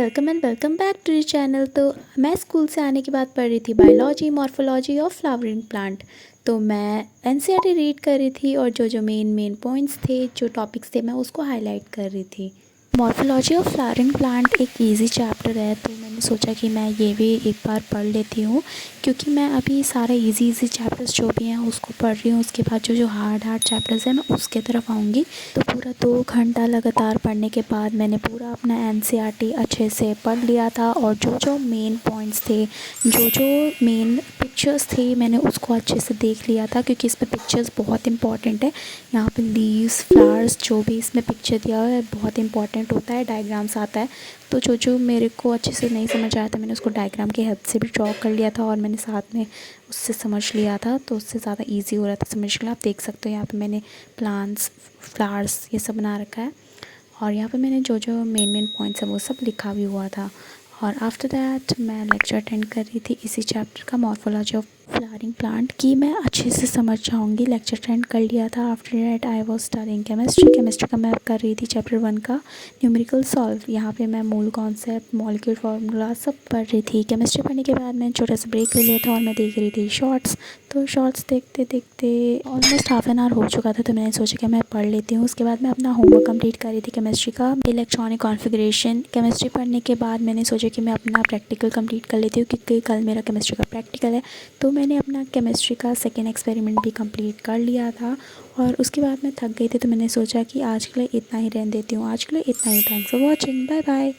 Welcome and welcome back to the channel. तो मैं school से आने के बाद पढ़ रही थी biology morphology of flowering plant. तो मैं एनसीईआरटी रीड कर रही थी और जो मेन पॉइंट्स थे, जो टॉपिक्स थे, मैं उसको हाईलाइट कर रही थी। मॉर्फोलॉजी ऑफ फ्लावरिंग प्लांट एक इजी चैप्टर है, तो मैंने सोचा कि मैं ये भी एक बार पढ़ लेती हूँ, क्योंकि मैं अभी सारे इजी चैप्टर्स जो भी हैं उसको पढ़ रही हूँ। उसके बाद जो हार्ड चैप्टर्स हैं मैं उसके तरफ आऊँगी। तो पूरा 2 घंटा लगातार पढ़ने के बाद मैंने पूरा अपना एनसीईआरटी अच्छे से पढ़ लिया था, और जो मेन पॉइंट्स थे, जो मेन पिक्चर्स थे, मैंने उसको अच्छे से देख लिया था, क्योंकि इसमें पिक्चर्स बहुत इंपॉर्टेंट है। यहाँ पे लीव्स, फ्लावर्स, जो भी इसमें पिक्चर दिया हुआ है बहुत इंपॉर्टेंट होता है। डायग्राम्स आता है, तो जो मेरे को अच्छे से नहीं समझ आया था मैंने उसको डायग्राम की हेल्प से भी ड्रॉ कर लिया था, और मैंने साथ में उससे समझ लिया था, तो उससे ज़्यादा ईजी हो रहा था समझना। आप देख सकते हो यहाँ पे मैंने प्लांट्स, फ्लावर्स ये सब बना रखा है, और यहाँ पे मैंने जो मेन पॉइंट्स हैं वो सब लिखा भी हुआ था। और आफ्टर दैट मैं लेक्चर अटेंड कर रही थी इसी चैप्टर का, मॉर्फोलॉजी ऑफ फ्लावरिंग प्लांट की मैं अच्छे से समझ जाऊँगी। लेक्चर अटेंड कर लिया था। After that I was studying chemistry का मैं कर रही थी चैप्टर 1 का न्यूमेरिकल सॉल्व। यहाँ पे मैं मूल कॉन्सेप्ट, मॉलिक्यूल फार्मूला सब पढ़ रही थी। केमिस्ट्री पढ़ने के बाद मैंने छोटा सा ब्रेक ले लिया था और मैं देख रही थी शॉर्ट्स। तो शॉर्ट्स देखते देखते ऑलमोस्ट हाफ एन आवर हो चुका था, तो मैंने सोचा कि मैं पढ़ लेती हूँ। उसके बाद मैं अपना होमवर्क कंप्लीट कर रही थी केमिस्ट्री का, इलेक्ट्रॉनिक कॉन्फ़िगरेशन। केमिस्ट्री पढ़ने के बाद मैंने सोचा कि मैं अपना प्रैक्टिकल कंप्लीट कर लेती हूँ, क्योंकि कल मेरा केमिस्ट्री का प्रैक्टिकल है। तो मैंने अपना केमिस्ट्री का सेकेंड एक्सपेरिमेंट भी कंप्लीट कर लिया था, और उसके बाद मैं थक गई थी, तो मैंने सोचा कि आज के लिए इतना ही रहने देती हूँ। आज के लिए इतना ही। Thanks for watching, bye bye.